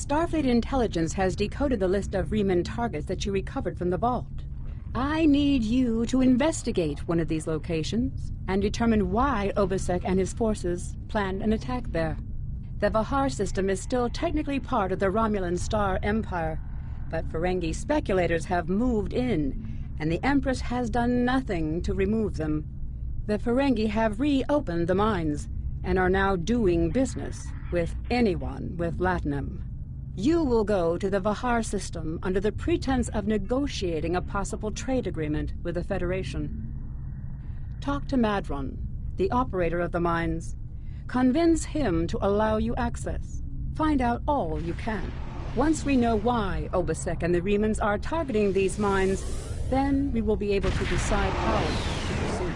Starfleet intelligence has decoded the list of Riemann targets that you recovered from the vault. I need you to investigate one of these locations and determine why Obasek and his forces planned an attack there. The Vahar system is still technically part of the Romulan Star Empire, but Ferengi speculators have moved in, and the Empress has done nothing to remove them. The Ferengi have reopened the mines and are now doing business with anyone with Latinum. You will go to the Vahar system under the pretense of negotiating a possible trade agreement with the Federation. Talk to Madron, the operator of the mines. Convince him to allow you access. Find out all you can. Once we know why Obasek and the Riemanns are targeting these mines, then we will be able to decide how to proceed.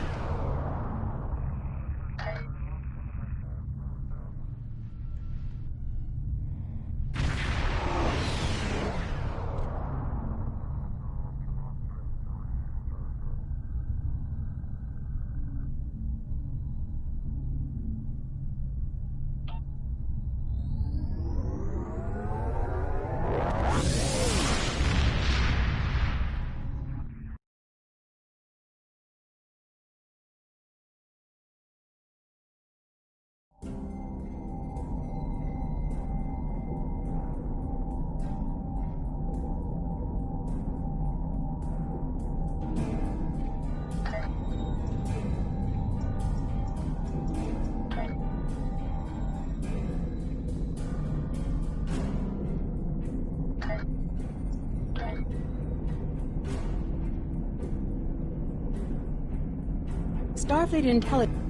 Starfleet intelligence.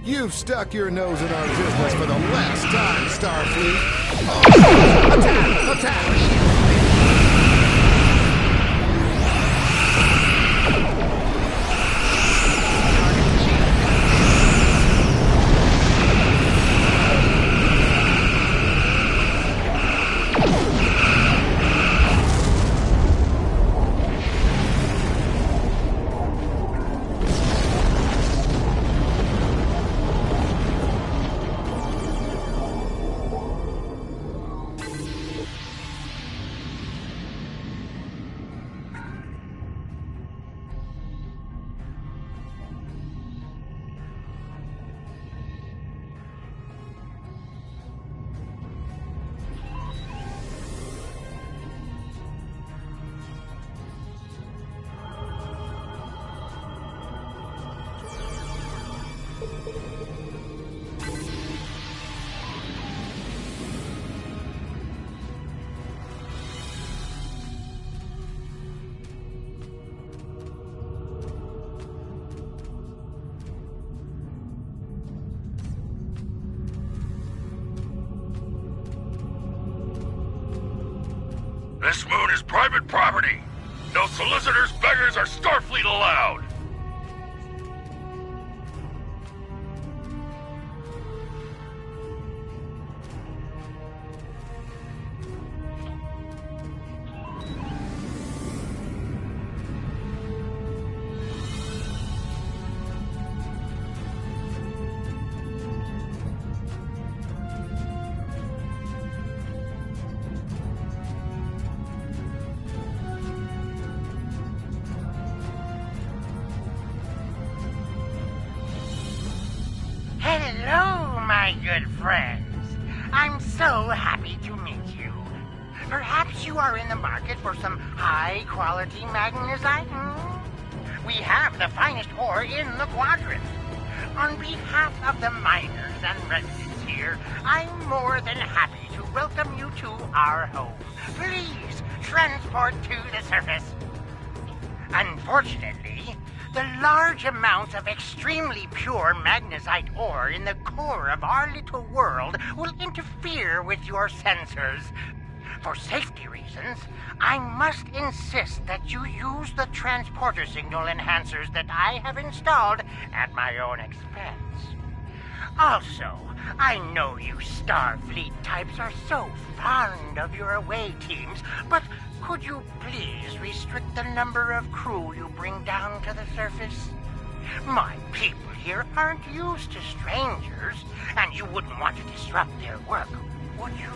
You've stuck your nose in our business for the last time, Starfleet. Oh, attack! Attack! This moon is private property. No solicitors, beggars, or Starfleet allowed. Hello, my good friends. I'm so happy to meet you. Perhaps you are in the market for some high-quality magnesite? We have the finest ore in the quadrant. On behalf of the miners and residents here, I'm more than happy to welcome you to our home. Please, transport to the surface. Unfortunately, the large amounts of extremely pure magnesite ore in the core of our little world will interfere with your sensors. For safety reasons, I must insist that you use the transporter signal enhancers that I have installed at my own expense. Also, I know you Starfleet types are so fond of your away teams, but could you please restrict the number of crew you bring down to the surface? My people here aren't used to strangers, and you wouldn't want to disrupt their work, would you?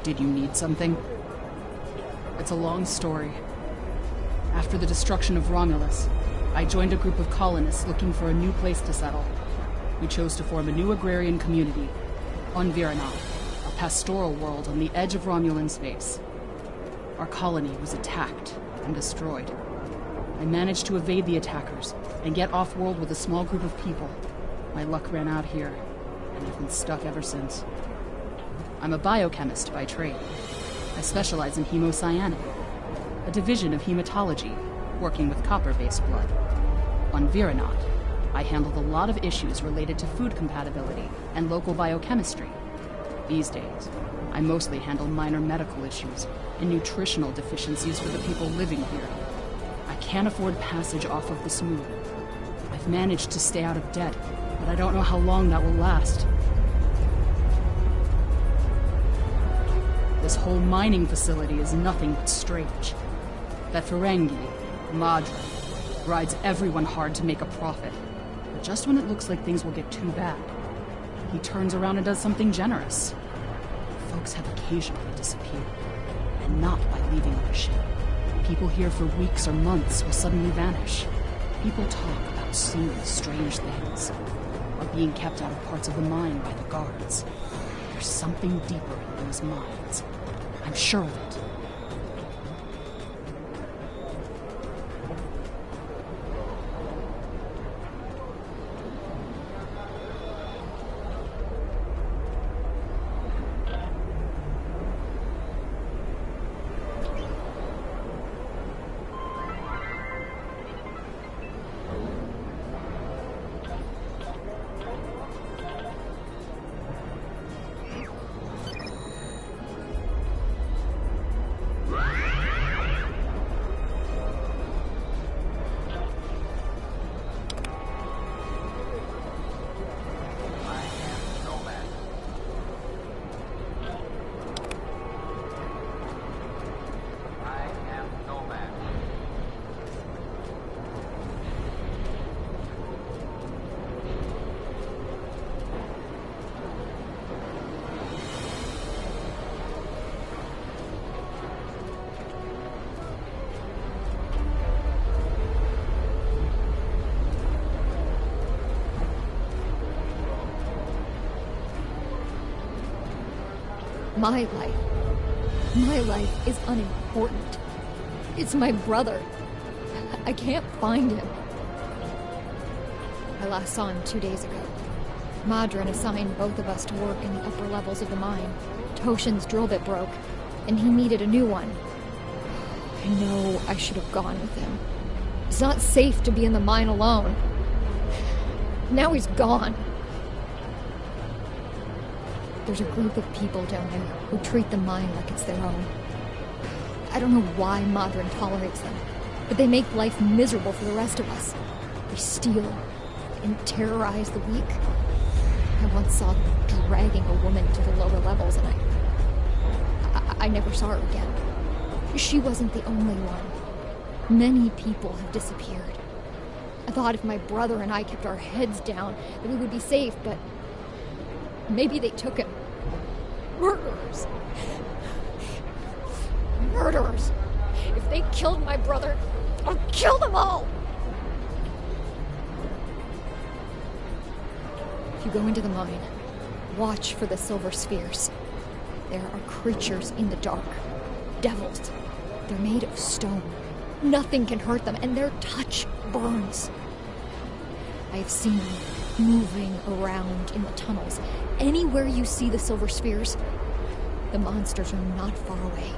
Did you need something? It's a long story. After the destruction of Romulus, I joined a group of colonists looking for a new place to settle. We chose to form a new agrarian community on Viranov, a pastoral world on the edge of Romulan space. Our colony was attacked and destroyed. I managed to evade the attackers and get off-world with a small group of people. My luck ran out here, and I've been stuck ever since. I'm a biochemist by trade. I specialize in hemocyanic, a division of hematology, working with copper-based blood. On Viranot, I handled a lot of issues related to food compatibility and local biochemistry. These days, I mostly handle minor medical issues and nutritional deficiencies for the people living here. I can't afford passage off of this moon. I've managed to stay out of debt, but I don't know how long that will last. This whole mining facility is nothing but strange. That Ferengi, Madra, rides everyone hard to make a profit. But just when it looks like things will get too bad, he turns around and does something generous. Folks have occasionally disappeared, and not by leaving on a ship. People here for weeks or months will suddenly vanish. People talk about seeing strange things, or being kept out of parts of the mine by the guards. There's something deeper in those mines. I'm sure of it. My life. My life is unimportant. It's my brother. I can't find him. I last saw him 2 days ago. Madrin assigned both of us to work in the upper levels of the mine. Toshin's drill bit broke, and he needed a new one. I know I should have gone with him. It's not safe to be in the mine alone. Now he's gone. There's a group of people down there who treat the mine like it's their own. I don't know why Madrin tolerates them, but they make life miserable for the rest of us. They steal and terrorize the weak. I once saw them dragging a woman to the lower levels, and I never saw her again. She wasn't the only one. Many people have disappeared. I thought if my brother and I kept our heads down, that we would be safe, but maybe they took him. Murderers. Murderers. If they killed my brother, I'll kill them all. If you go into the mine, watch for the silver spheres. There are creatures in the dark. Devils. They're made of stone. Nothing can hurt them, and their touch burns. I have seen them moving around in the tunnels. Anywhere you see the silver spheres, the monsters are not far away.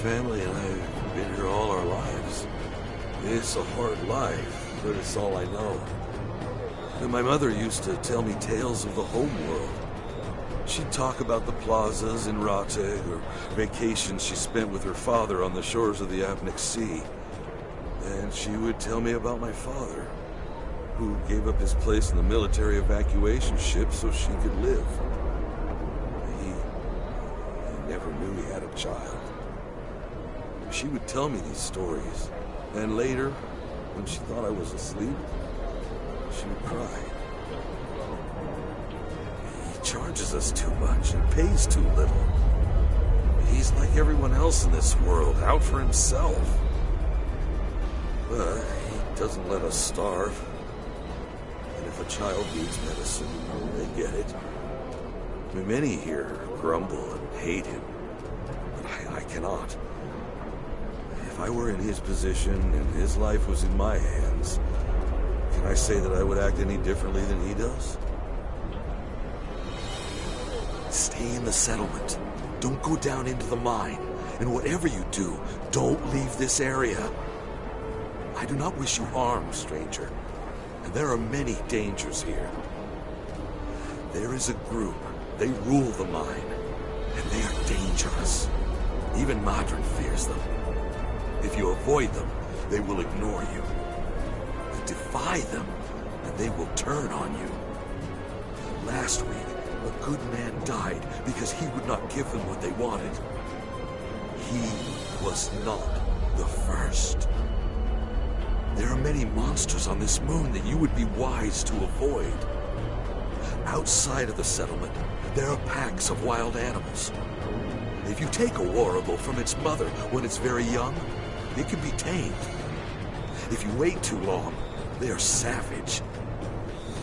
Family and I have been here all our lives. It's a hard life, but it's all I know. And my mother used to tell me tales of the home world. She'd talk about the plazas in Rate, or vacations she spent with her father on the shores of the Apnic Sea. And she would tell me about my father, who gave up his place in the military evacuation ship so she could live. He never knew he had a child. She would tell me these stories, and later, when she thought I was asleep, she would cry. He charges us too much and pays too little. He's like everyone else in this world, out for himself. But he doesn't let us starve. And if a child needs medicine, they get it. I mean, many here grumble and hate him, but I cannot. If I were in his position and his life was in my hands, can I say that I would act any differently than he does? Stay in the settlement. Don't go down into the mine. And whatever you do, don't leave this area. I do not wish you harm, stranger. And there are many dangers here. There is a group. They rule the mine. And they are dangerous. Even Madrin fears them. If you avoid them, they will ignore you. You defy them, and they will turn on you. Last week, a good man died because he would not give them what they wanted. He was not the first. There are many monsters on this moon that you would be wise to avoid. Outside of the settlement, there are packs of wild animals. If you take a warrigal from its mother when it's very young, it can be tamed. If you wait too long, they are savage.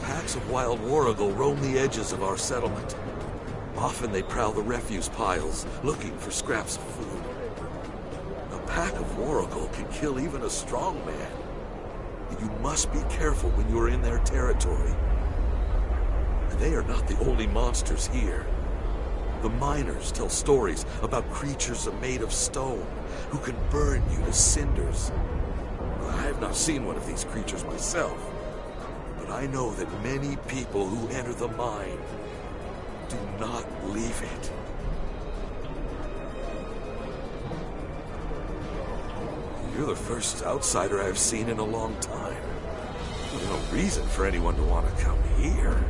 Packs of wild warrigal roam the edges of our settlement. Often they prowl the refuse piles, looking for scraps of food. A pack of warrigal can kill even a strong man. You must be careful when you are in their territory. And they are not the only monsters here. The miners tell stories about creatures made of stone who can burn you to cinders. I have not seen one of these creatures myself, but I know that many people who enter the mine do not leave it. You're the first outsider I've seen in a long time. There's no reason for anyone to want to come here.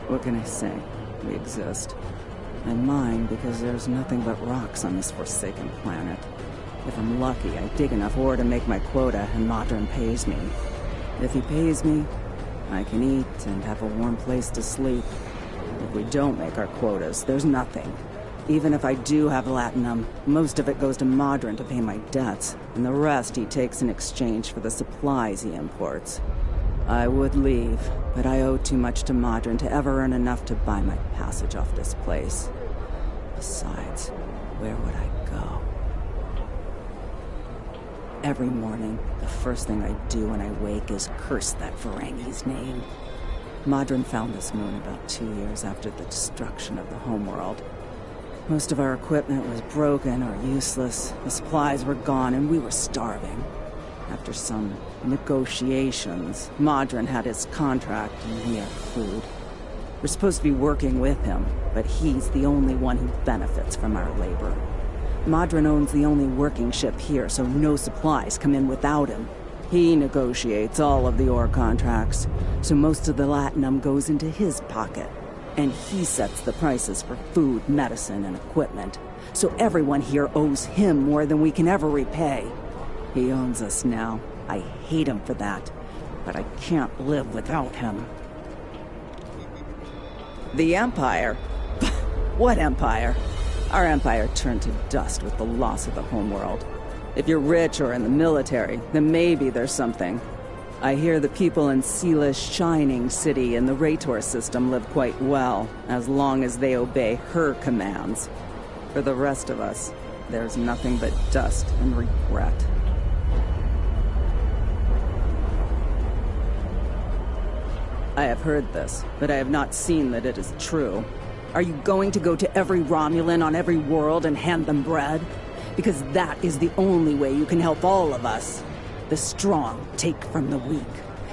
What can I say? We exist. And mine because there's nothing but rocks on this forsaken planet. If I'm lucky, I dig enough ore to make my quota and Modern pays me. If he pays me, I can eat and have a warm place to sleep. If we don't make our quotas, there's nothing. Even if I do have latinum, most of it goes to Modern to pay my debts, and the rest he takes in exchange for the supplies he imports. I would leave, but I owe too much to Modern to ever earn enough to buy my passage off this place. Besides, where would I go? Every morning, the first thing I do when I wake is curse that Ferengi's name. Modern found this moon about 2 years after the destruction of the homeworld. Most of our equipment was broken or useless, the supplies were gone, and we were starving. After some negotiations, Modern had his contract and we had food. We're supposed to be working with him, but he's the only one who benefits from our labor. Modern owns the only working ship here, so no supplies come in without him. He negotiates all of the ore contracts, so most of the latinum goes into his pocket. And he sets the prices for food, medicine, and equipment. So everyone here owes him more than we can ever repay. He owns us now. I hate him for that, but I can't live without him. The Empire? What Empire? Our empire turned to dust with the loss of the homeworld. If you're rich or in the military, then maybe there's something. I hear the people in Seela's Shining City and the Rator system live quite well, as long as they obey her commands. For the rest of us, there's nothing but dust and regret. I have heard this, but I have not seen that it is true. Are you going to go to every Romulan on every world and hand them bread? Because that is the only way you can help all of us. The strong take from the weak.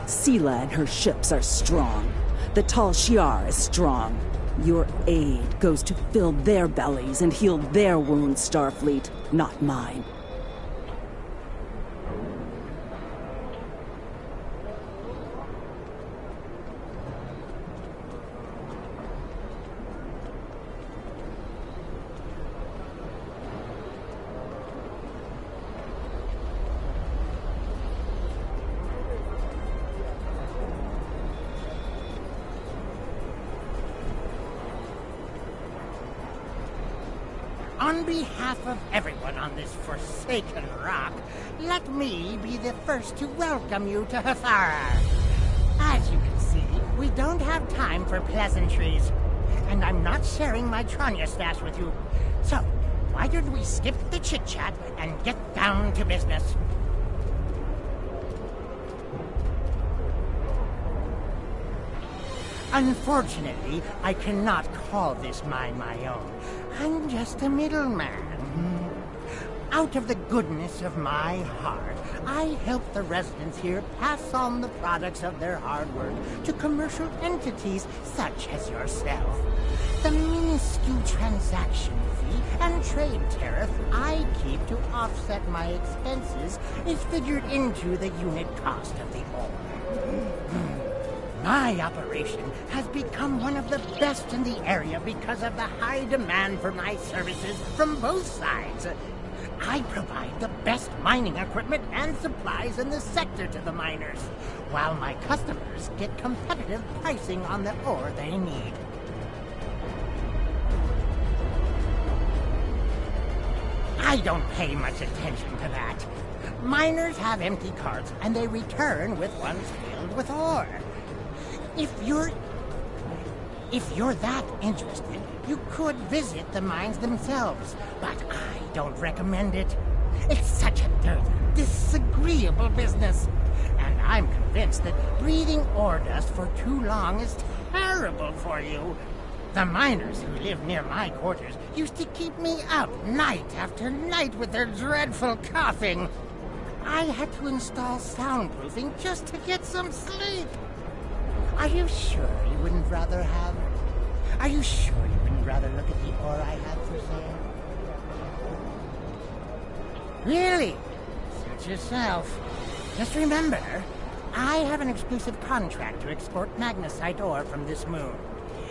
Seela and her ships are strong. The Tal Shiar is strong. Your aid goes to fill their bellies and heal their wounds, Starfleet, not mine. On behalf of everyone on this forsaken rock, let me be the first to welcome you to Hathara. As you can see, we don't have time for pleasantries, and I'm not sharing my Tranya stash with you. So, why don't we skip the chit-chat and get down to business? Unfortunately, I cannot call this mine my own. I'm just a middleman. Out of the goodness of my heart, I help the residents here pass on the products of their hard work to commercial entities such as yourself. The minuscule transaction fee and trade tariff I keep to offset my expenses is figured into the unit cost of the ore. My operation has become one of the best in the area because of the high demand for my services from both sides. I provide the best mining equipment and supplies in the sector to the miners, while my customers get competitive pricing on the ore they need. I don't pay much attention to that. Miners have empty carts and they return with ones filled with ore. If you're that interested, you could visit the mines themselves, but I don't recommend it. It's such a dirty, disagreeable business, and I'm convinced that breathing ore dust for too long is terrible for you. The miners who live near my quarters used to keep me up night after night with their dreadful coughing. I had to install soundproofing just to get some sleep. Are you sure you wouldn't rather look at the ore I have for sale? Really? Suit yourself. Just remember, I have an exclusive contract to export magnesite ore from this moon.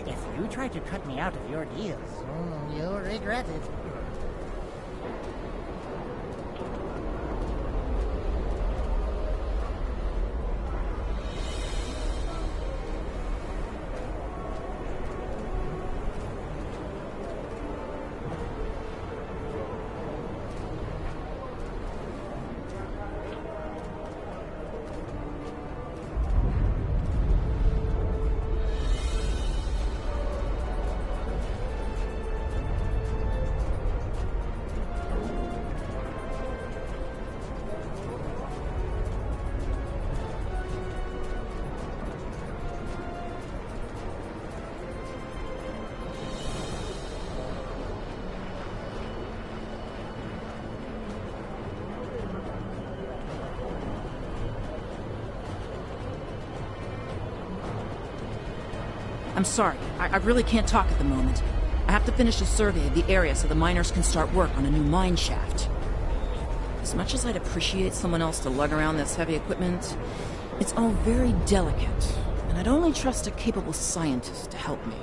If you try to cut me out of your deals, you'll regret it. I'm sorry, I really can't talk at the moment. I have to finish a survey of the area so the miners can start work on a new mine shaft. As much as I'd appreciate someone else to lug around this heavy equipment, it's all very delicate, and I'd only trust a capable scientist to help me.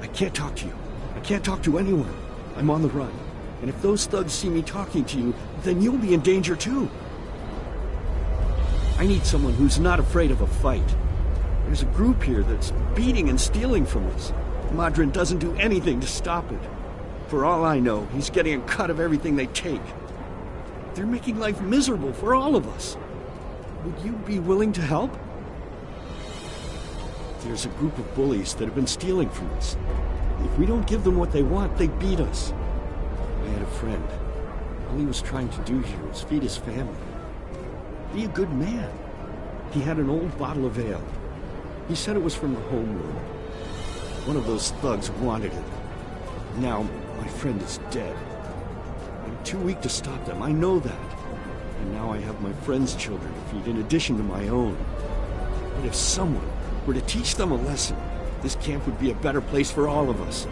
I can't talk to you. I can't talk to anyone. I'm on the run. And if those thugs see me talking to you, then you'll be in danger too. I need someone who's not afraid of a fight. There's a group here that's beating and stealing from us. Madrin doesn't do anything to stop it. For all I know, he's getting a cut of everything they take. They're making life miserable for all of us. Would you be willing to help? There's a group of bullies that have been stealing from us. If we don't give them what they want, they beat us. I had a friend. All he was trying to do here was feed his family. Be a good man. He had an old bottle of ale. He said it was from the homeworld. One of those thugs wanted it. Now, my friend is dead. I'm too weak to stop them, I know that. And now I have my friend's children to feed in addition to my own. But if someone were to teach them a lesson, this camp would be a better place for all of us.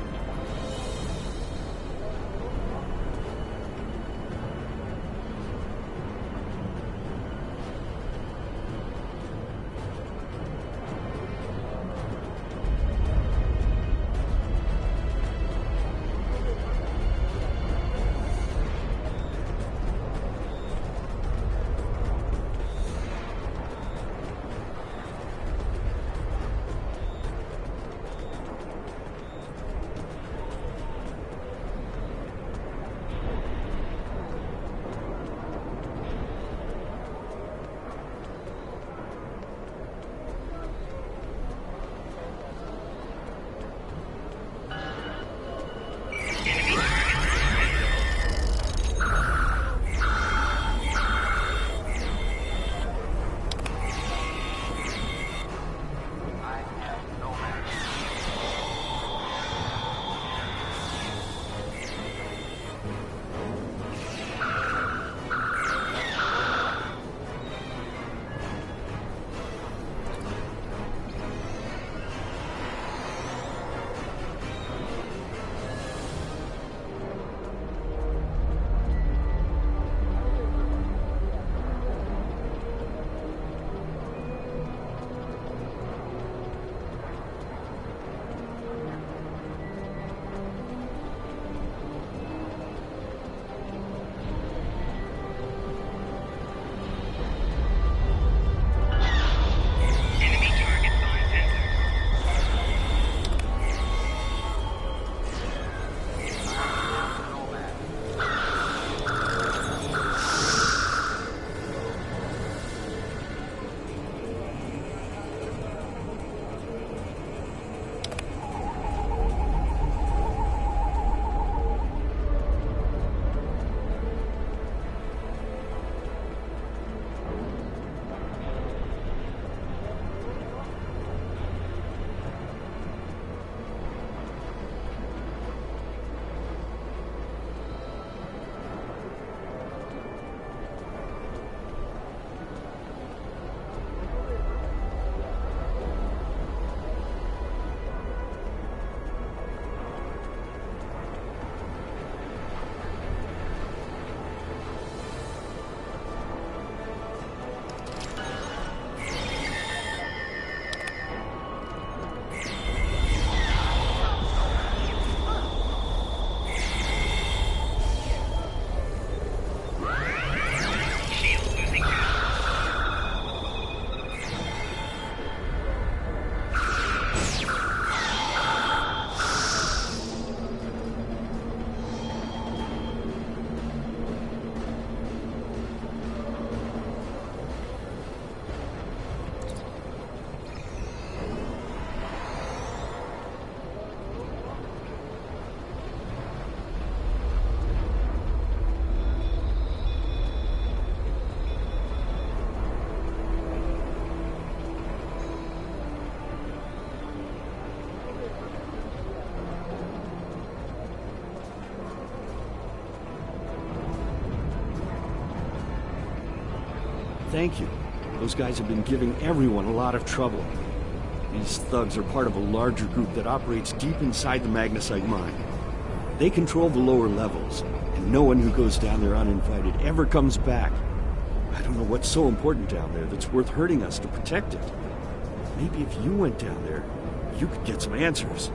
Thank you. Those guys have been giving everyone a lot of trouble. These thugs are part of a larger group that operates deep inside the magnesite mine. They control the lower levels, and no one who goes down there uninvited ever comes back. I don't know what's so important down there that's worth hurting us to protect it. Maybe if you went down there, you could get some answers.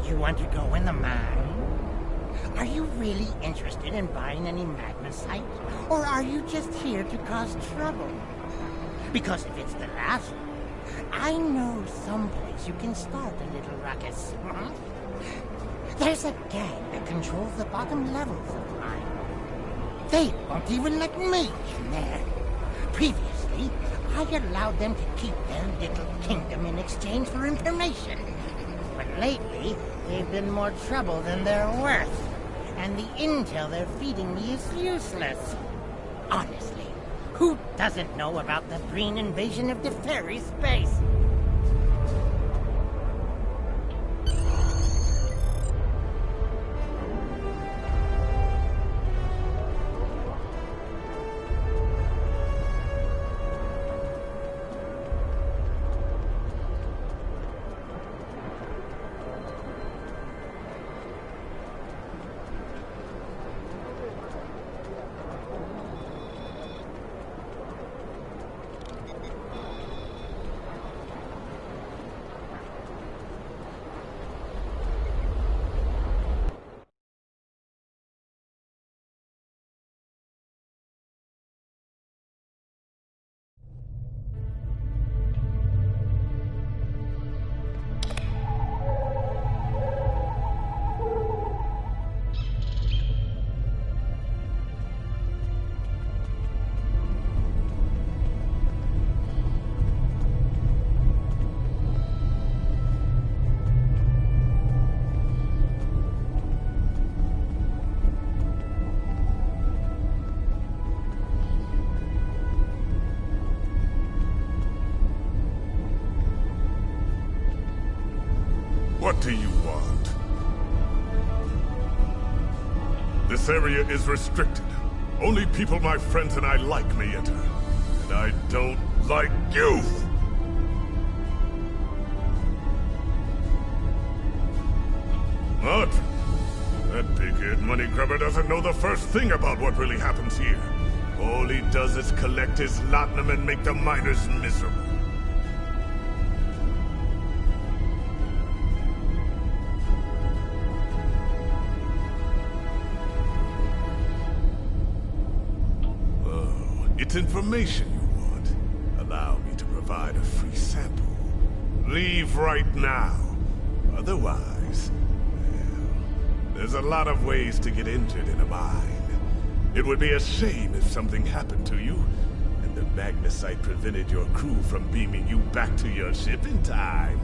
You want to go in the mine? Are you really interested in buying any magnesite? Or are you just here to cause trouble? Because if it's the last one, I know someplace you can start a little ruckus. There's a gang that controls the bottom levels of the mine. They won't even let me in there. Previously, I allowed them to keep their little kingdom in exchange for information. But lately, they've been more trouble than they're worth. And the intel they're feeding me is useless. Honestly, who doesn't know about the green invasion of the fairy space? What do you want? This area is restricted. Only people my friends and I like may enter. And I don't like you! What? That big-haired money grubber doesn't know the first thing about what really happens here. All he does is collect his laudanum and make the miners miserable. It's information you want. Allow me to provide a free sample. Leave right now. Otherwise, well, there's a lot of ways to get injured in a mine. It would be a shame if something happened to you, and the magnesite prevented your crew from beaming you back to your ship in time.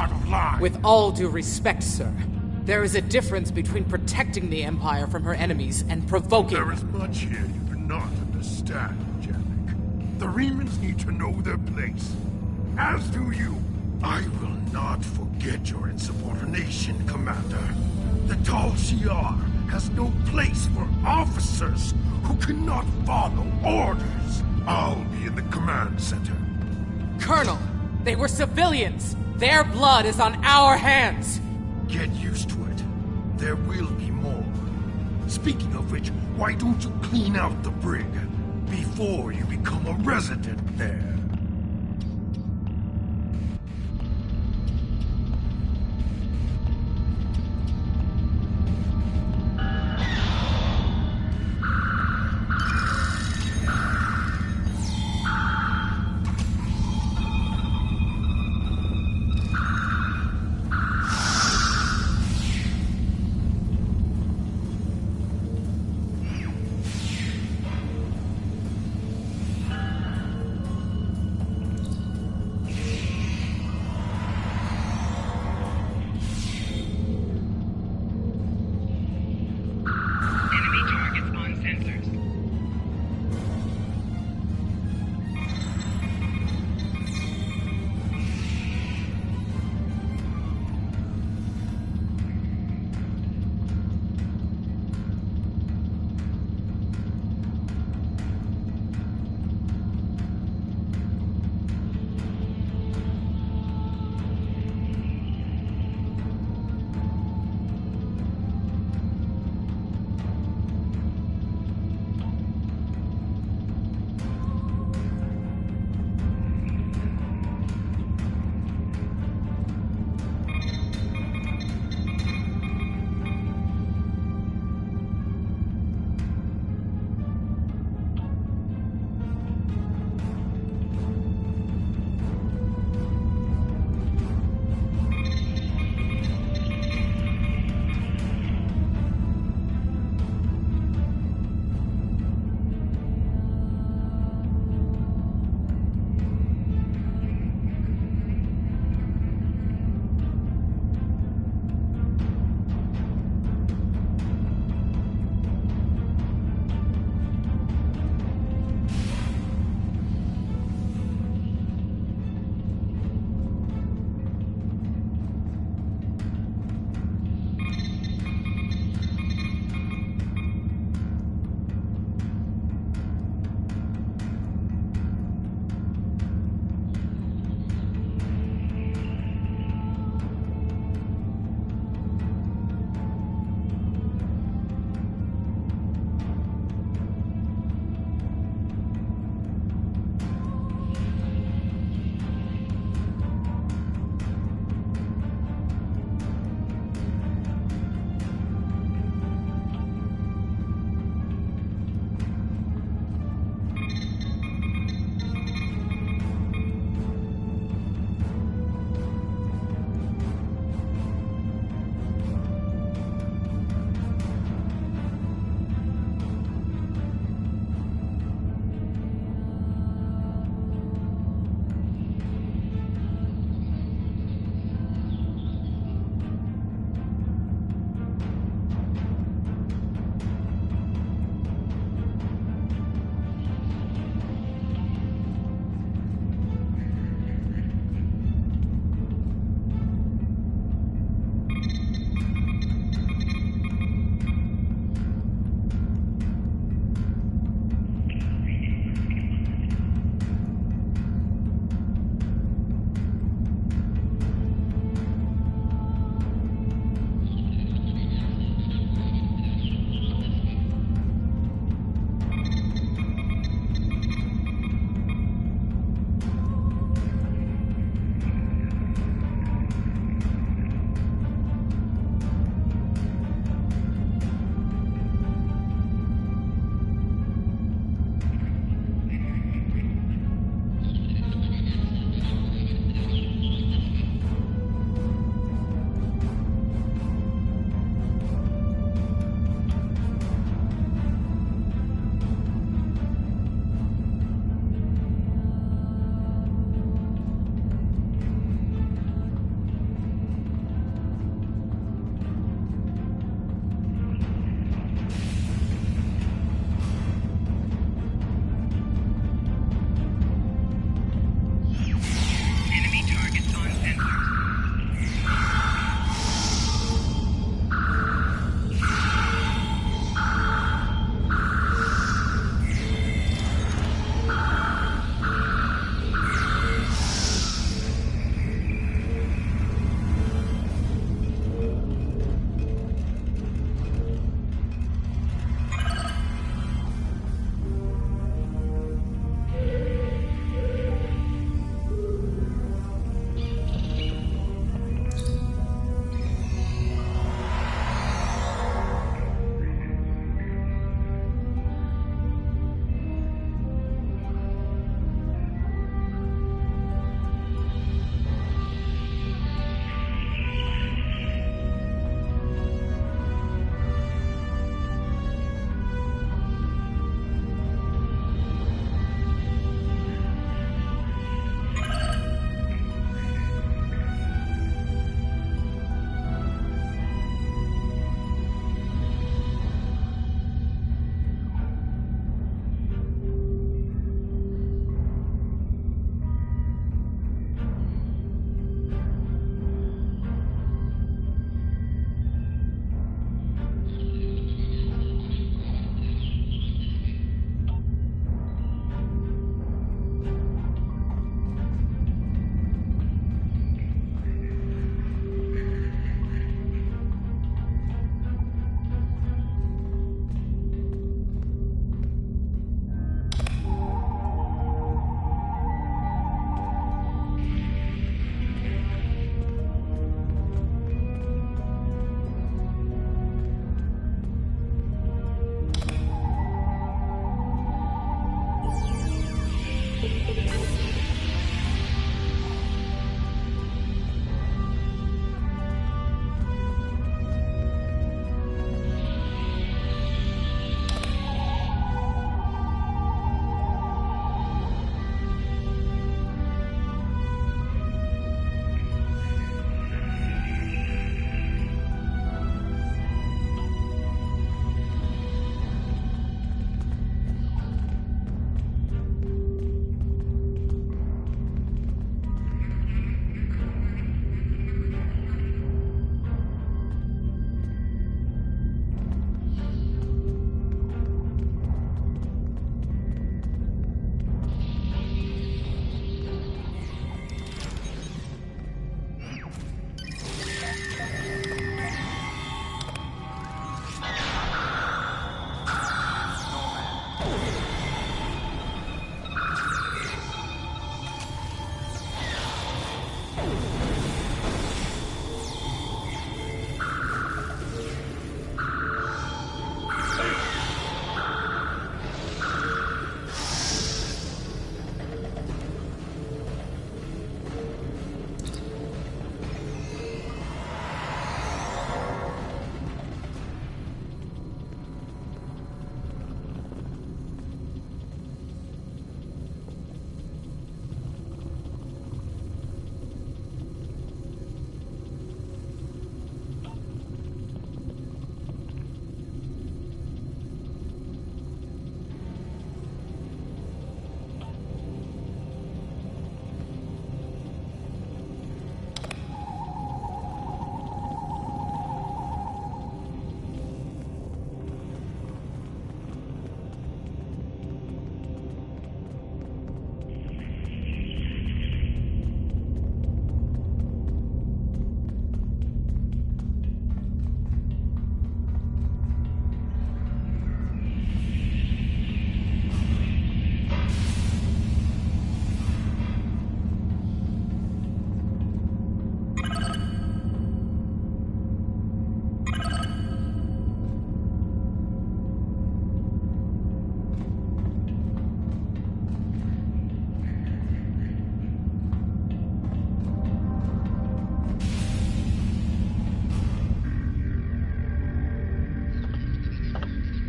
out of line. With all due respect, sir, there is a difference between protecting the Empire from her enemies and provoking There them. is much here you do not understand, Janek. The Remans need to know their place. As do you. I will not forget your insubordination, Commander. The Tal Shiar has no place for officers who cannot follow orders. I'll be in the command center. Colonel, they were civilians. Their blood is on our hands. Get used to it. There will be more. Speaking of which, why don't you clean out the brig before you become a resident there?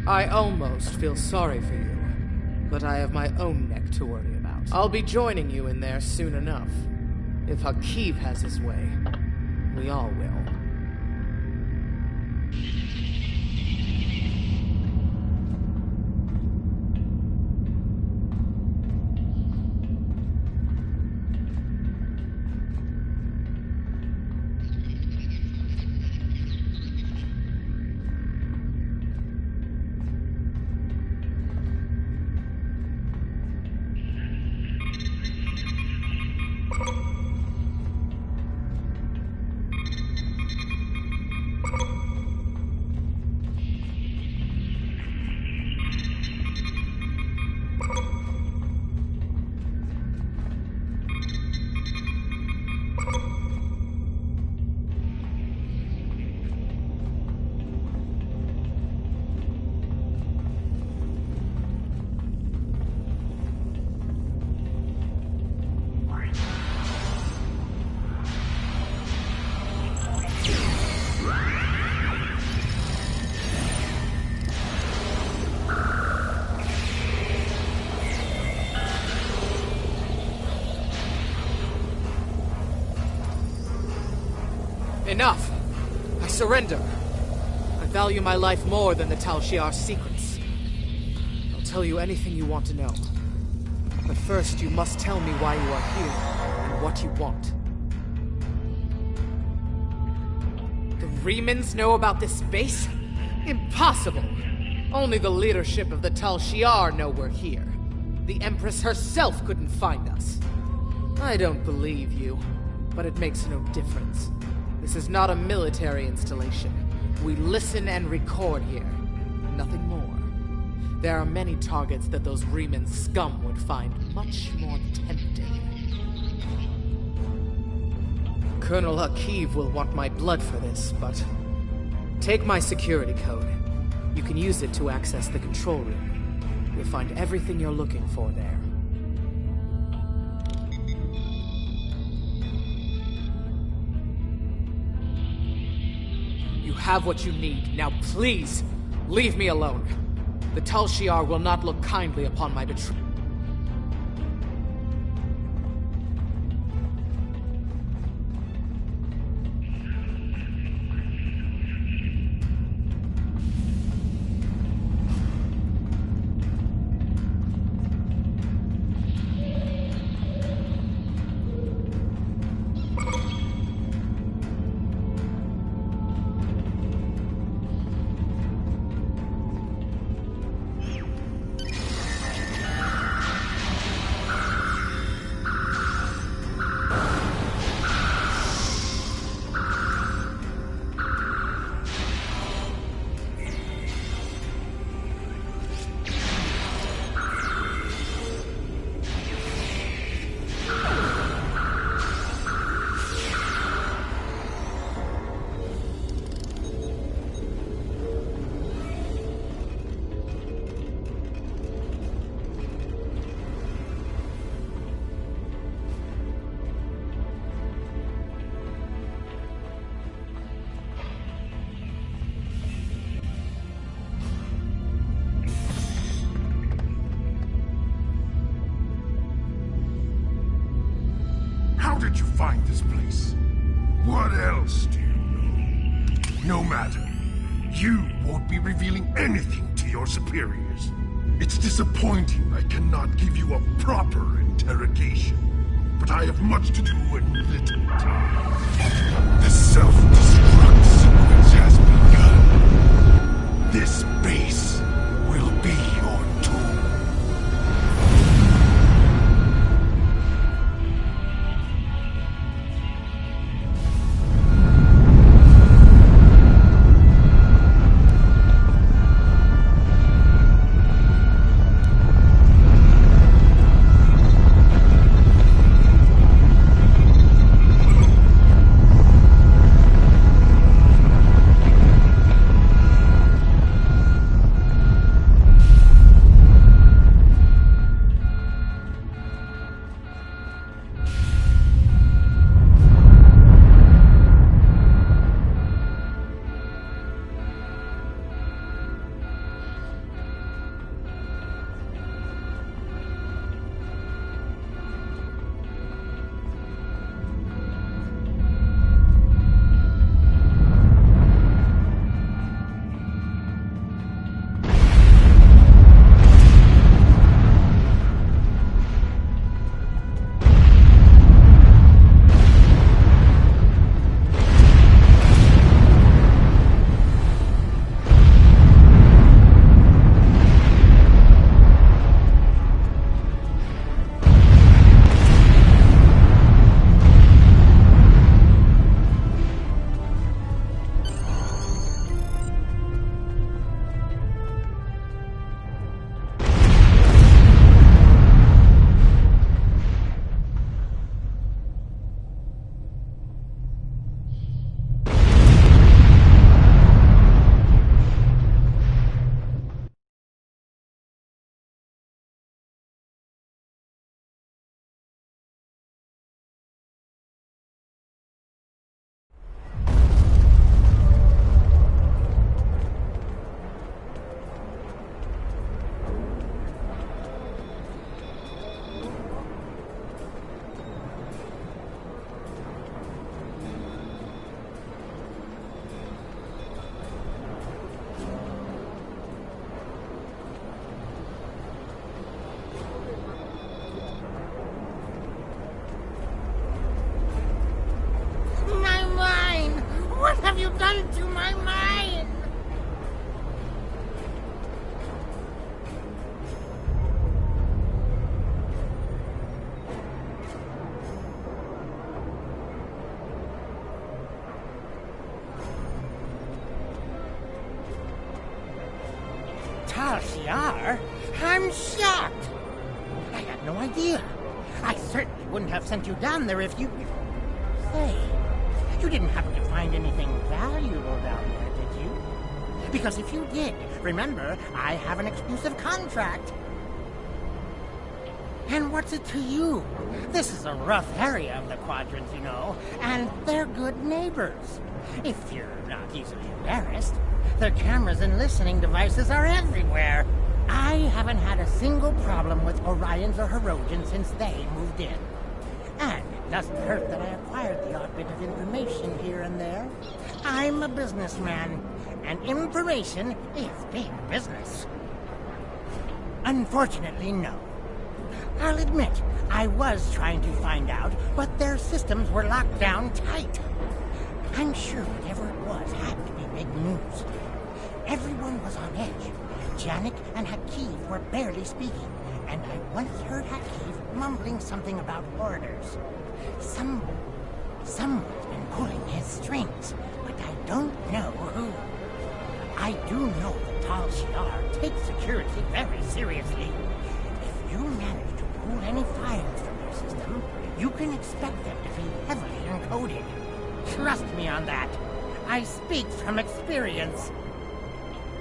I almost feel sorry for you, but I have my own neck to worry about. I'll be joining you in there soon enough. If Hakiv has his way, we all will. Enough! I surrender. I value my life more than the Tal Shiar's secrets. I'll tell you anything you want to know. But first, you must tell me why you are here and what you want. The Remans know about this base? Impossible! Only the leadership of the Tal Shiar know we're here. The Empress herself couldn't find us. I don't believe you, but it makes no difference. This is not a military installation. We listen and record here. Nothing more. There are many targets that those Reman scum would find much more tempting. Colonel Hakiv will want my blood for this, but... Take my security code. You can use it to access the control room. You'll find everything you're looking for there. You have what you need. Now please, leave me alone. The Tal Shiar will not look kindly upon my betrayal. How did you find this place? What else do you know? No matter. You won't be revealing anything to your superiors. It's disappointing I cannot give you a proper interrogation. But I have much to do and little time. The self-destruct sequence has begun. This base will be your tomb. Shi'ar? I'm shocked. I had no idea. I certainly wouldn't have sent you down there if you... Say, you didn't happen to find anything valuable down there, did you? Because if you did, remember, I have an exclusive contract. And what's it to you? This is a rough area of the Quadrant, you know, and they're good neighbors. If you're not easily embarrassed. Their cameras and listening devices are everywhere. I haven't had a single problem with Orions or Herodians since they moved in. And it doesn't hurt that I acquired the odd bit of information here and there. I'm a businessman, and information is big business. Unfortunately, no. I'll admit, I was trying to find out, but their systems were locked down tight. I'm sure whatever it was had to be big news. Everyone was on edge. Janik and Hakeev were barely speaking, and I once heard Hakeev mumbling something about orders. Someone's been pulling his strings, but I don't know who. I do know that Tal Shi'ar takes security very seriously. If you manage to pull any files from their system, you can expect them to be heavily encoded. Trust me on that. I speak from experience.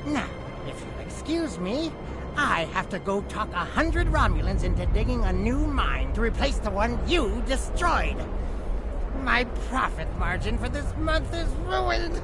Now, if you'll excuse me, I have to go talk 100 Romulans into digging a new mine to replace the one you destroyed. My profit margin for this month is ruined.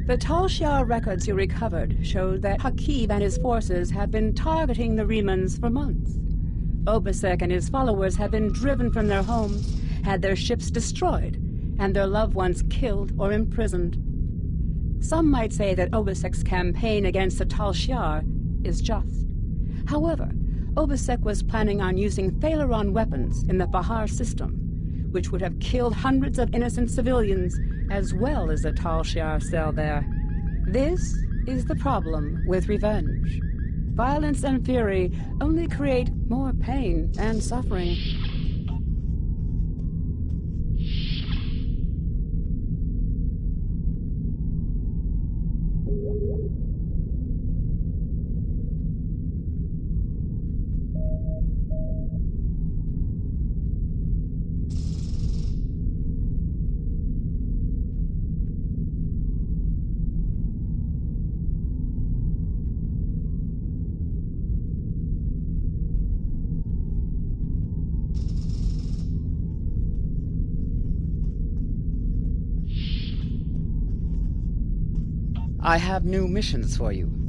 The Tal Shiar records you recovered showed that Hakib and his forces have been targeting the Remans for months. Obasek and his followers have been driven from their homes, had their ships destroyed, and their loved ones killed or imprisoned. Some might say that Obasek's campaign against the Tal Shiar is just. However, Obasek was planning on using Thalaron weapons in the Bahar system, which would have killed hundreds of innocent civilians as well as the Tal Shiar cell there. This is the problem with revenge. Violence and fury only create more pain and suffering. I have new missions for you.